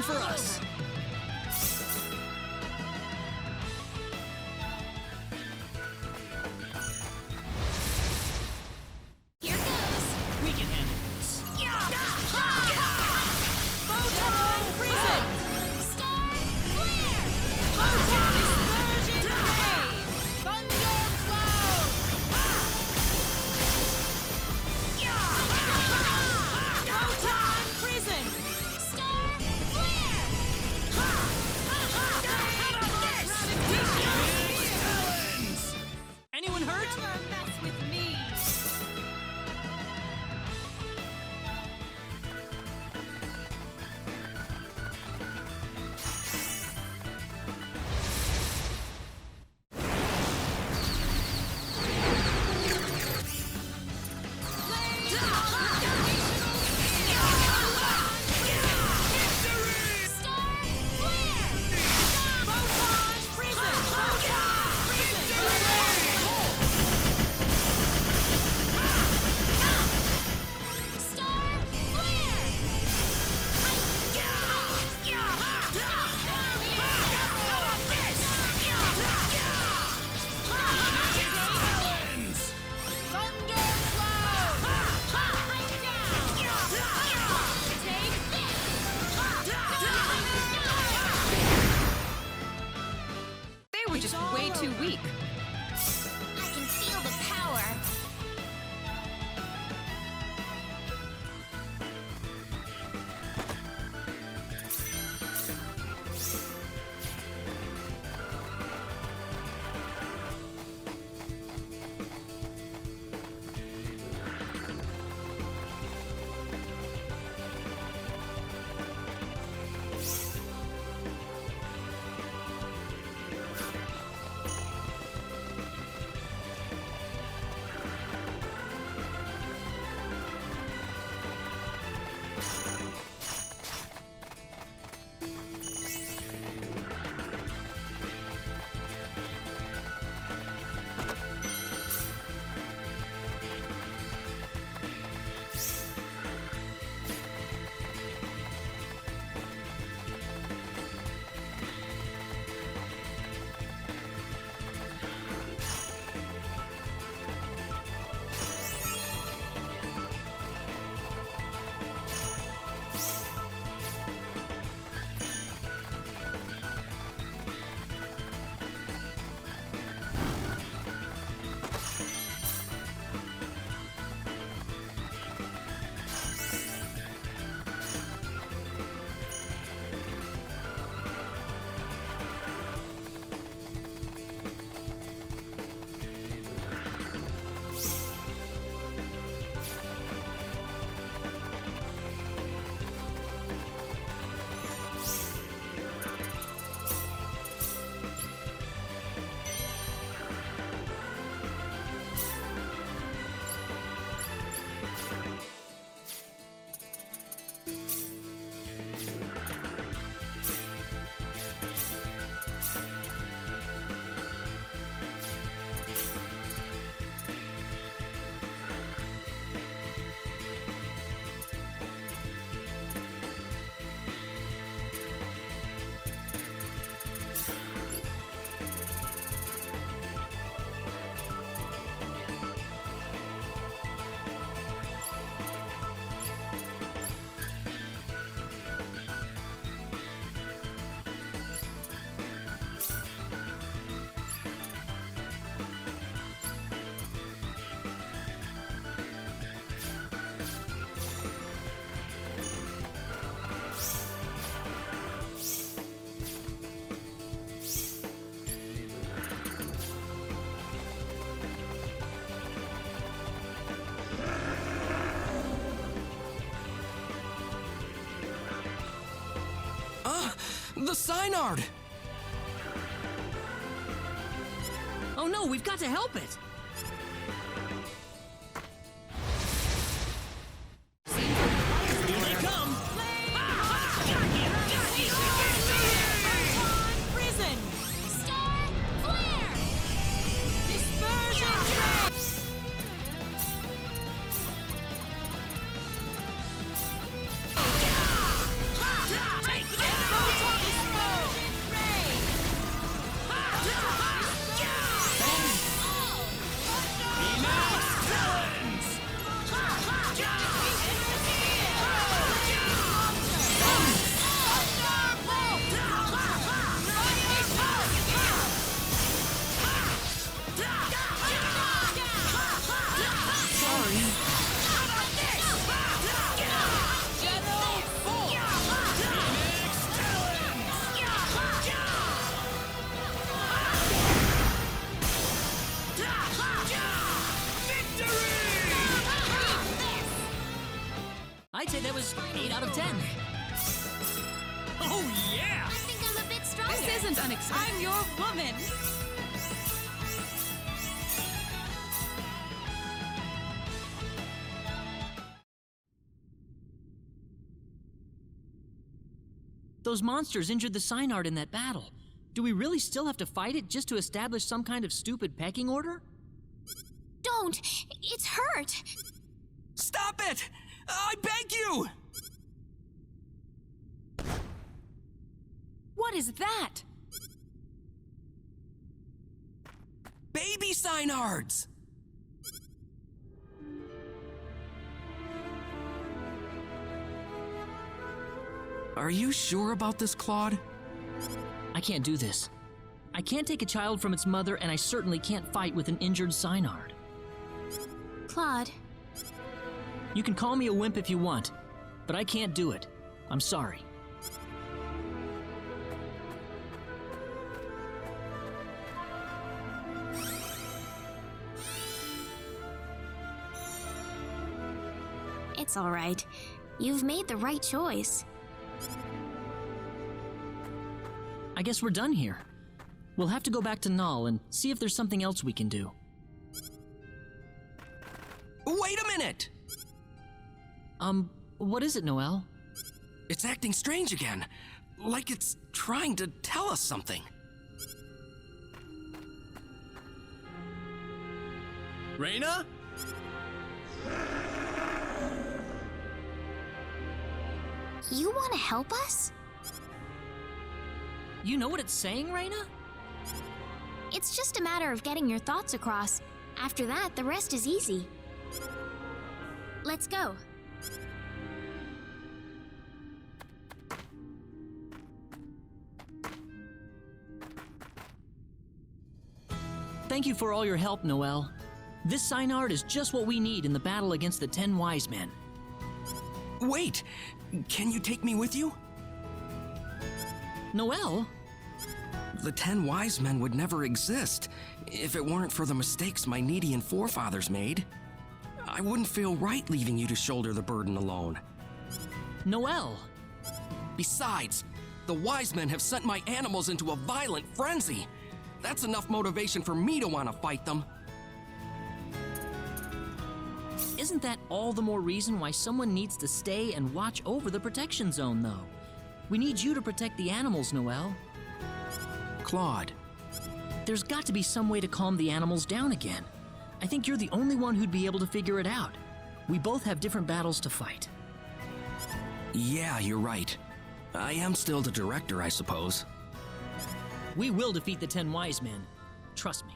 for us. Here goes. We can handle this. Photon prison. Star flare. Photon dispersion ray. Thunder cloud. Photon prison. Star flare. Anyone hurt? Never mess with me. They were just way too weak. I can feel the power. The Psynard! Oh no, we've got to help it! Here they come! Prison. Star flare. Dispersion ray. Take that! I'd say that was 8 out of 10. Oh, yeah! I think I'm a bit stronger. This isn't unexpected. I'm your woman. Those monsters injured the Psynard in that battle. Do we really still have to fight it just to establish some kind of stupid pecking order? Don't. It's hurt. Stop it! I beg you! What is that? Baby Psynards! Are you sure about this, Claude? I can't do this. I can't take a child from its mother, and I certainly can't fight with an injured Psynard. Claude, You can call me a wimp if you want, but I can't do it. I'm sorry. it's all right. You've made the right choice. I guess we're done here. We'll have to go back to Null and see if there's something else we can do. Wait a minute! What is it, Noelle? It's acting strange again. Like it's trying to tell us something. Reina? You want to help us? You know what it's saying, Reina? It's just a matter of getting your thoughts across. After that, the rest is easy. Let's go. Thank you for all your help, Noelle. This Psynard is just what we need in the battle against the 10 Wise Men. Wait! Can you take me with you? Noelle? The 10 Wise Men would never exist if it weren't for the mistakes my Needian forefathers made. I wouldn't feel right leaving you to shoulder the burden alone. Noelle! Besides, the Wise Men have sent my animals into a violent frenzy. That's enough motivation for me to want to fight them. Isn't that all the more reason why someone needs to stay and watch over the protection zone, though? We need you to protect the animals, Noelle. Claude, there's got to be some way to calm the animals down again. I think you're the only one who'd be able to figure it out. We both have different battles to fight. Yeah, you're right. I am still the director, I suppose. We will defeat the 10 Wise Men. Trust me.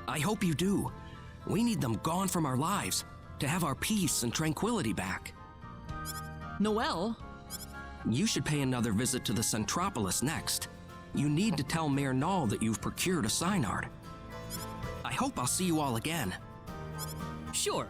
I hope you do. We need them gone from our lives to have our peace and tranquility back. Noelle? You should pay another visit to the Centropolis next. You need to tell Mayor Null that you've procured a Psynard. I hope I'll see you all again. Sure.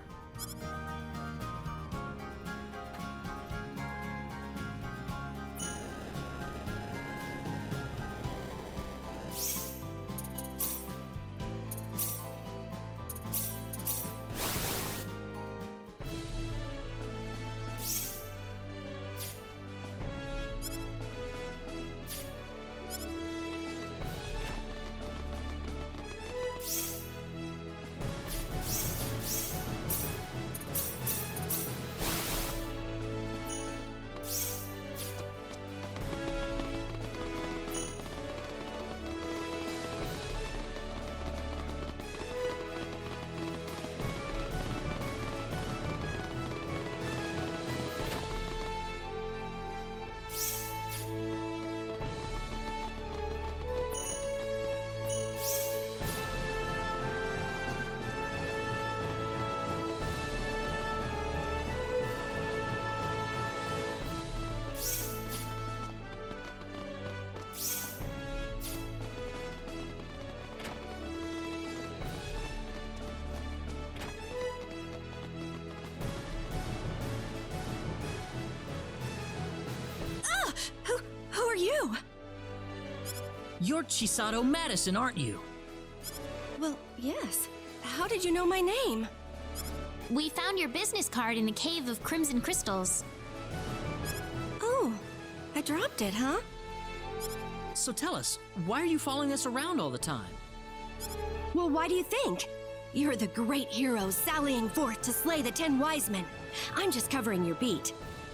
Who are you? You're Chisato Madison, aren't you? Well, yes. How did you know my name? We found your business card in the Cave of Crimson Crystals. Oh, I dropped it, huh? So tell us, why are you following us around all the time? Well, why do you think? You're the great hero sallying forth to slay the 10 wise men. I'm just covering your beat.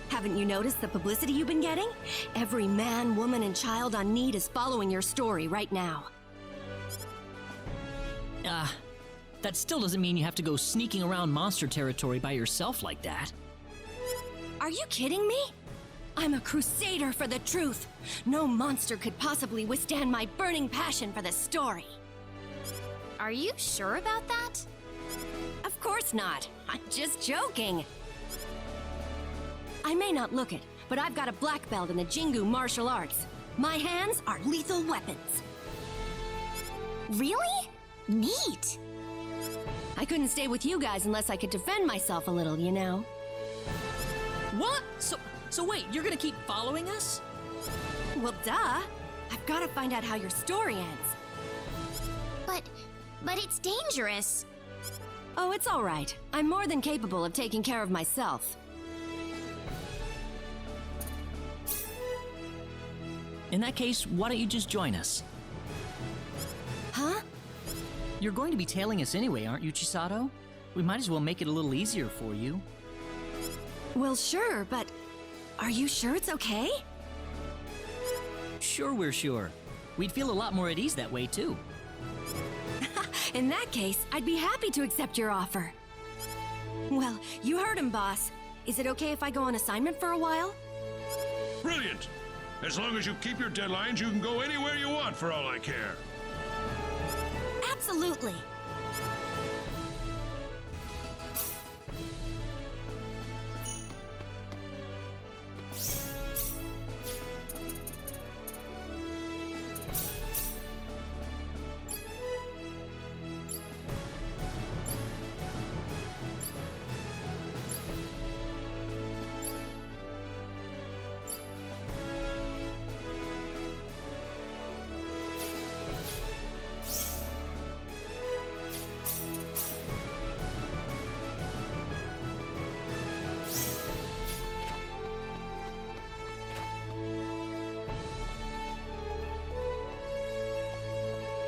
Haven't you noticed the publicity you've been getting? Every man, woman, and child on need is following your story right now. That still doesn't mean you have to go sneaking around monster territory by yourself like that. Are you kidding me? I'm a crusader for the truth. No monster could possibly withstand my burning passion for the story. Are you sure about that? Of course not. I'm just joking. I may not look it, but I've got a black belt in the Jingu martial arts. My hands are lethal weapons. Really? Neat. I couldn't stay with you guys unless I could defend myself a little, you know. What? So wait, you're gonna keep following us? Well, duh. I've got to find out how your story ends. But it's dangerous. Oh, it's all right. I'm more than capable of taking care of myself. In that case, why don't you just join us? Huh? You're going to be tailing us anyway, aren't you, Chisato? We might as well make it a little easier for you. Well, sure, but are you sure it's okay? Sure, we're sure. We'd feel a lot more at ease that way, too. In that case, I'd be happy to accept your offer. Well, you heard him, boss. Is it okay if I go on assignment for a while? Brilliant! As long as you keep your deadlines, you can go anywhere you want for all I care. Absolutely.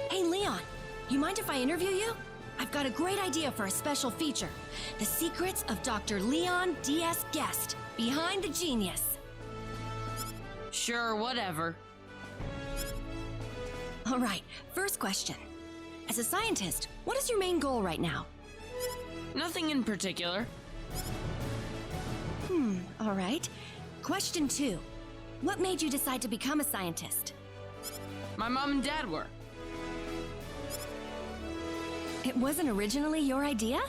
Hey, Leon, you mind if I interview you? I've got a great idea for a special feature. The Secrets of Dr. Leon D.S. Guest, Behind the Genius. Sure, whatever. All right, first question. As a scientist, what is your main goal right now? Nothing in particular. All right. Question 2. What made you decide to become a scientist? My mom and dad were. It wasn't originally your idea?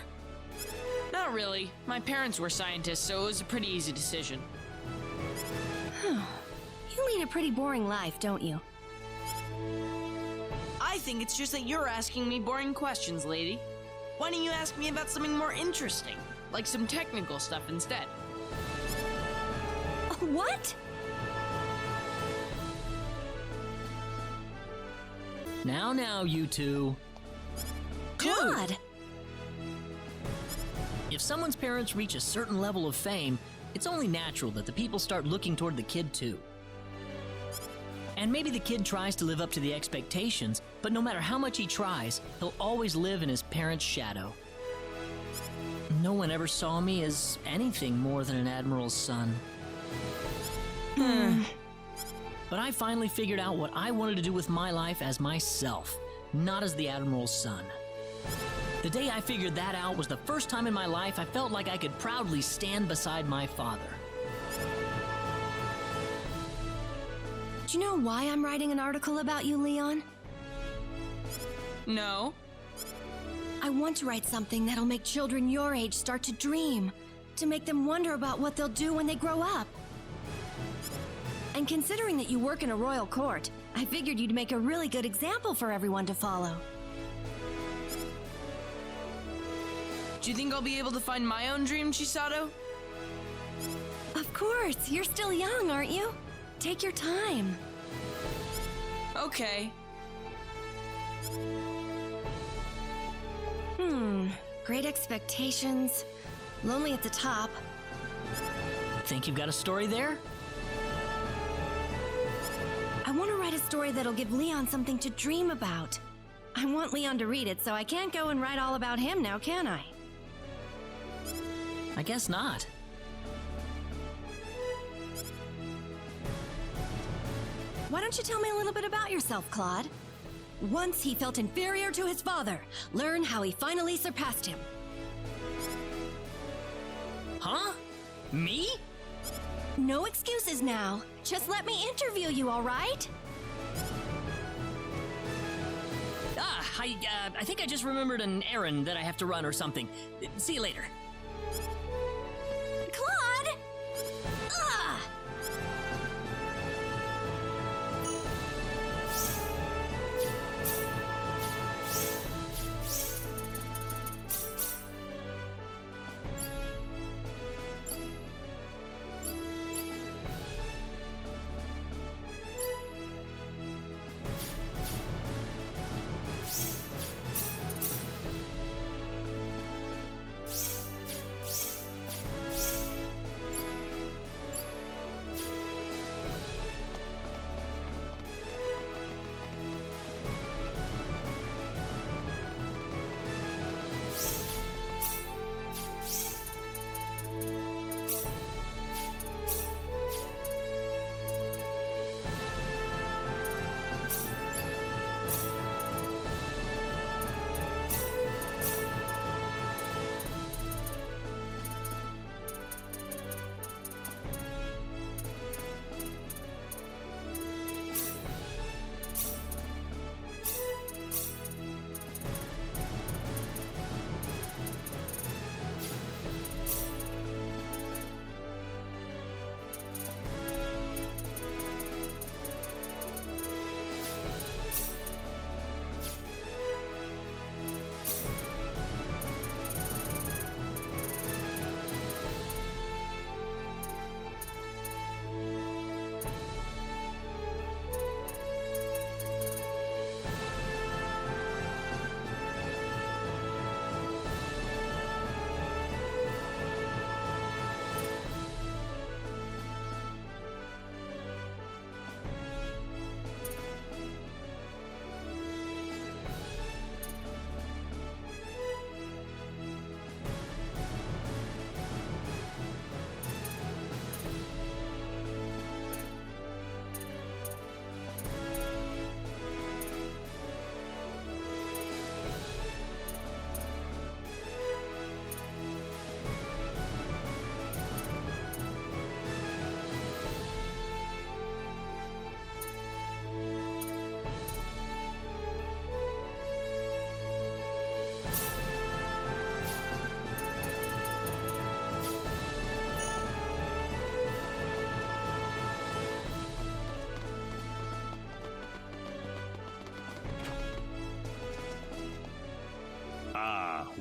Not really. My parents were scientists, so it was a pretty easy decision. You lead a pretty boring life, don't you? I think it's just that you're asking me boring questions, lady. Why don't you ask me about something more interesting, like some technical stuff instead? What? Now, you two. God! If someone's parents reach a certain level of fame, it's only natural that the people start looking toward the kid too. And maybe the kid tries to live up to the expectations, but no matter how much he tries, he'll always live in his parents' shadow. No one ever saw me as anything more than an admiral's son. But I finally figured out what I wanted to do with my life as myself, not as the admiral's son. The day I figured that out was the first time in my life I felt like I could proudly stand beside my father. Do you know why I'm writing an article about you, Leon? No. I want to write something that'll make children your age start to dream, to make them wonder about what they'll do when they grow up. And considering that you work in a royal court, I figured you'd make a really good example for everyone to follow. Do you think I'll be able to find my own dream, Chisato? Of course, you're still young, aren't you? Take your time. Okay. Great expectations. Lonely at the top. Think you've got a story there? I want to write a story that'll give Leon something to dream about. I want Leon to read it, so I can't go and write all about him now, can I? I guess not. Why don't you tell me a little bit about yourself, Claude? Once he felt inferior to his father. Learn how he finally surpassed him. Huh? Me? No excuses now. Just let me interview you, all right? I think I just remembered an errand that I have to run or something. See you later. Claude! Ugh!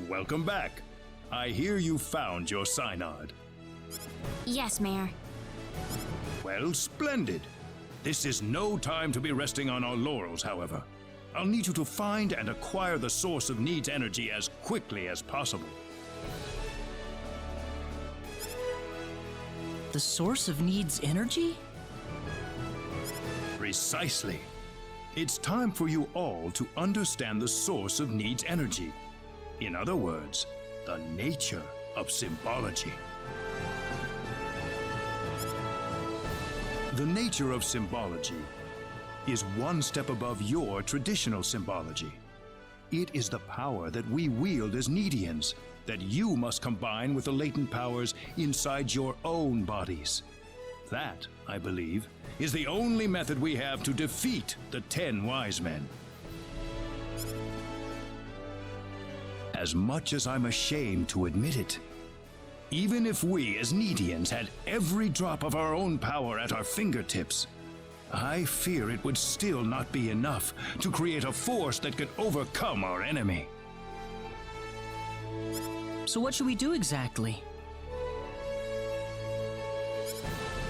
Welcome back. I hear you found your Psynard. Yes, Mayor. Well, splendid. This is no time to be resting on our laurels, however. I'll need you to find and acquire the source of Need's energy as quickly as possible. The source of Need's energy? Precisely. It's time for you all to understand the source of Need's energy. In other words, the nature of symbology. The nature of symbology is one step above your traditional symbology. It is the power that we wield as Needians that you must combine with the latent powers inside your own bodies. That, I believe, is the only method we have to defeat the 10 Wise Men. As much as I'm ashamed to admit it, even if we as Needians had every drop of our own power at our fingertips, I fear it would still not be enough to create a force that could overcome our enemy. So what should we do exactly?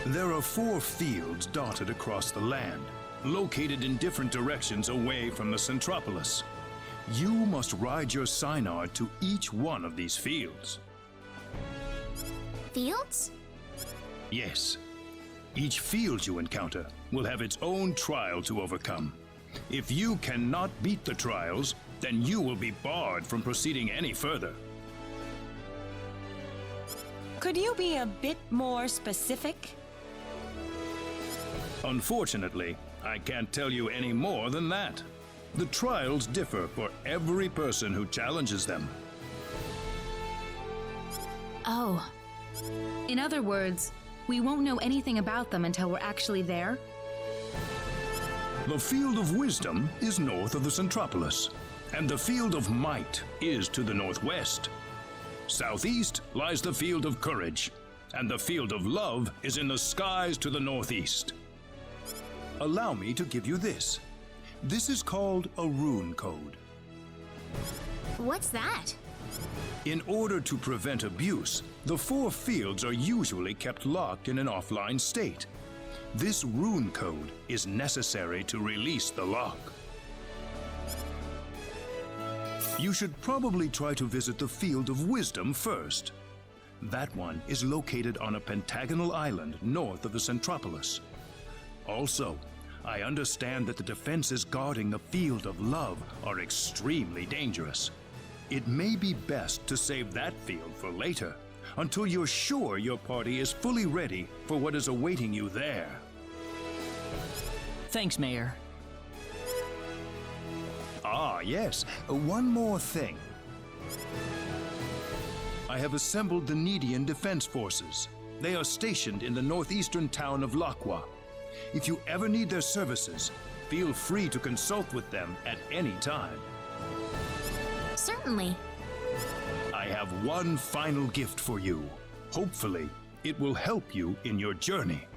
There are 4 fields dotted across the land, located in different directions away from the Centropolis. You must ride your Psynard to each one of these fields. Fields? Yes. Each field you encounter will have its own trial to overcome. If you cannot beat the trials, then you will be barred from proceeding any further. Could you be a bit more specific? Unfortunately, I can't tell you any more than that. The trials differ for every person who challenges them. Oh. In other words, we won't know anything about them until we're actually there? The Field of Wisdom is north of the Centropolis, and the Field of Might is to the northwest. Southeast lies the Field of Courage, and the Field of Love is in the skies to the northeast. Allow me to give you this. This is called a rune code. What's that? In order to prevent abuse, the 4 fields are usually kept locked in an offline state. This rune code is necessary to release the lock. You should probably try to visit the Field of Wisdom first. That one is located on a pentagonal island north of the Centropolis. Also, I understand that the defenses guarding the Field of Love are extremely dangerous. It may be best to save that field for later, until you're sure your party is fully ready for what is awaiting you there. Thanks, Mayor. Ah, yes, one more thing. I have assembled the Nedian Defense Forces. They are stationed in the northeastern town of Lakwa. If you ever need their services, feel free to consult with them at any time. Certainly. I have one final gift for you. Hopefully, it will help you in your journey.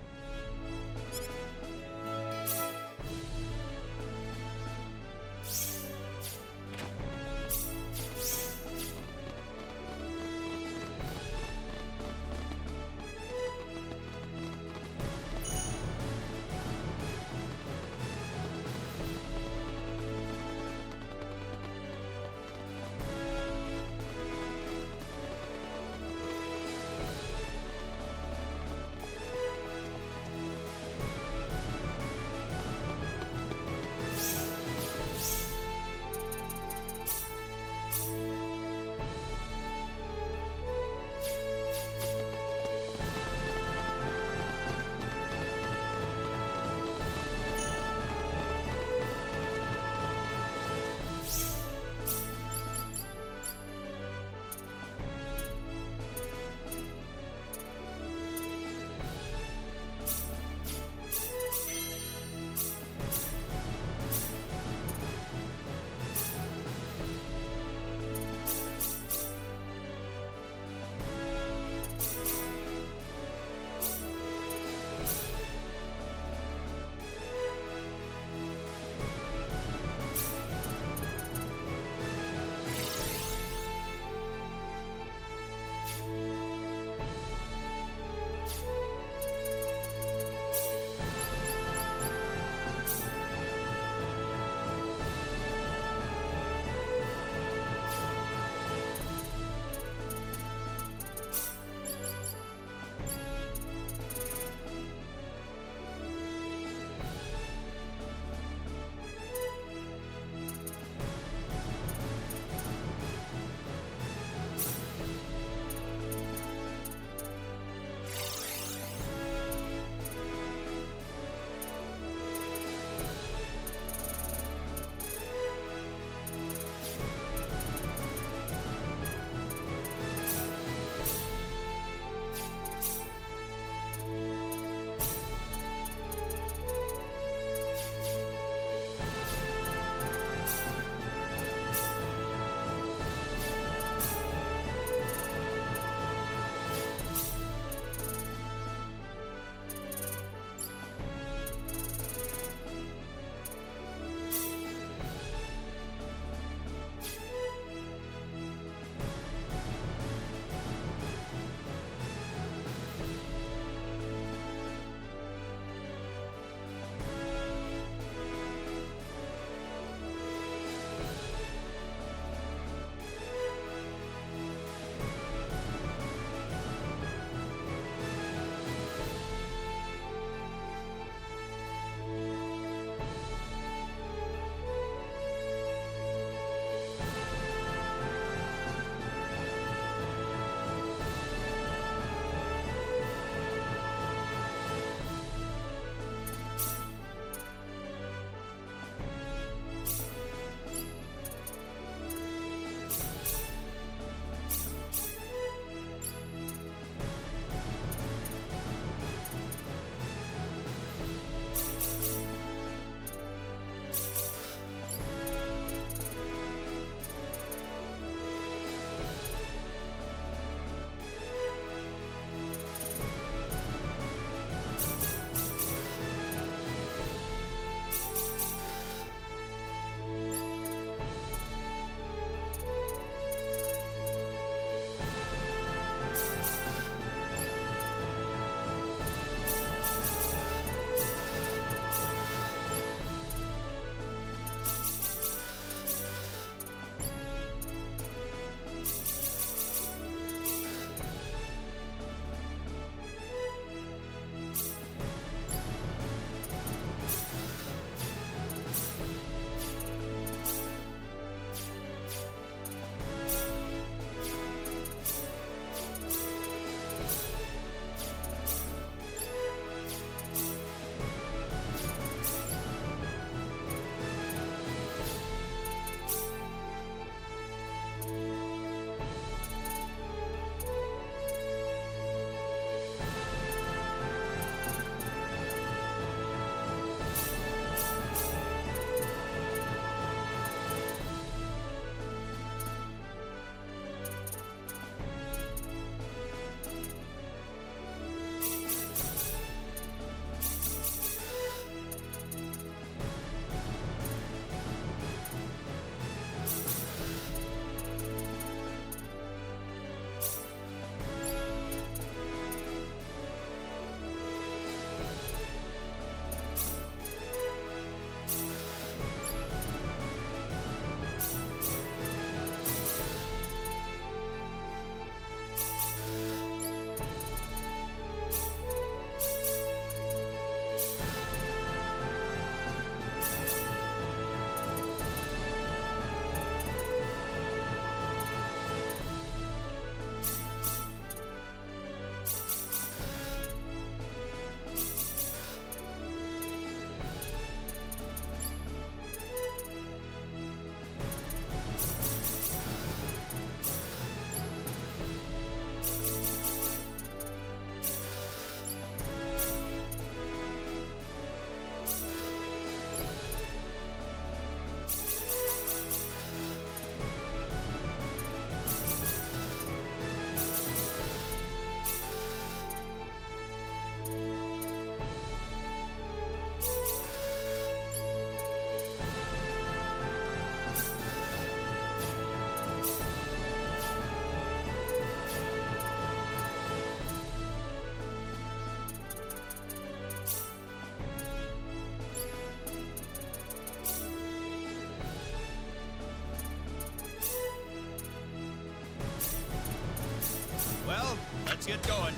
Let's get going.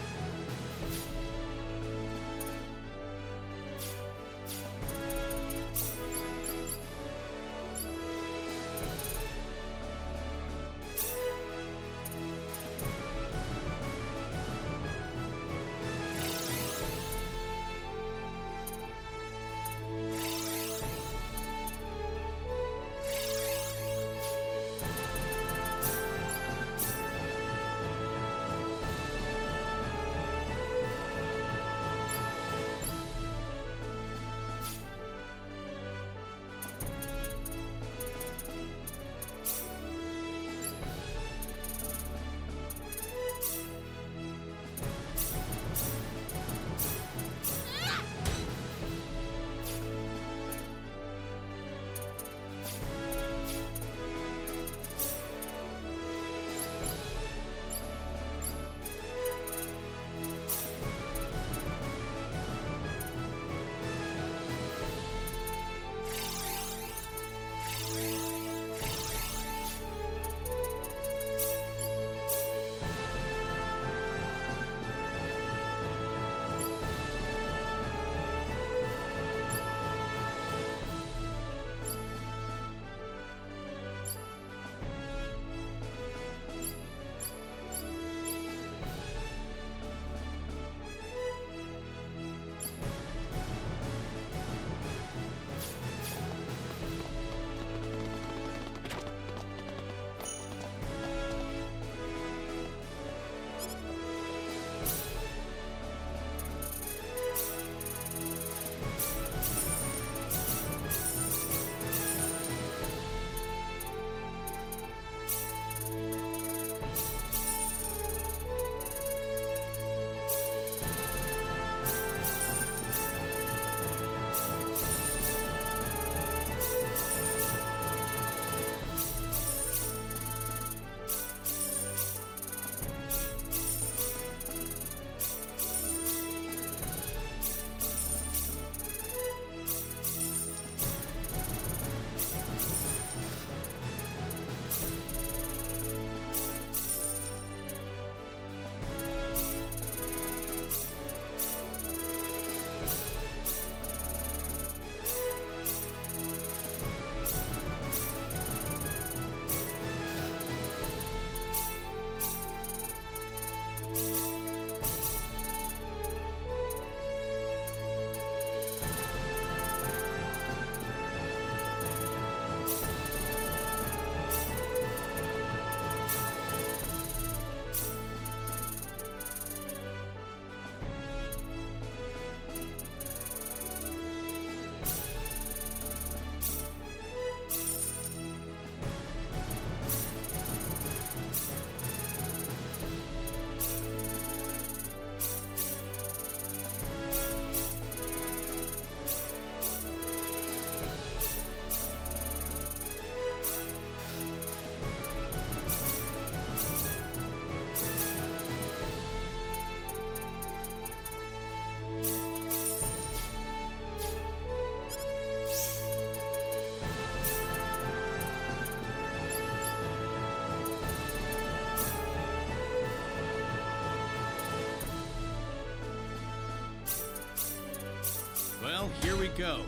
Well, here we go.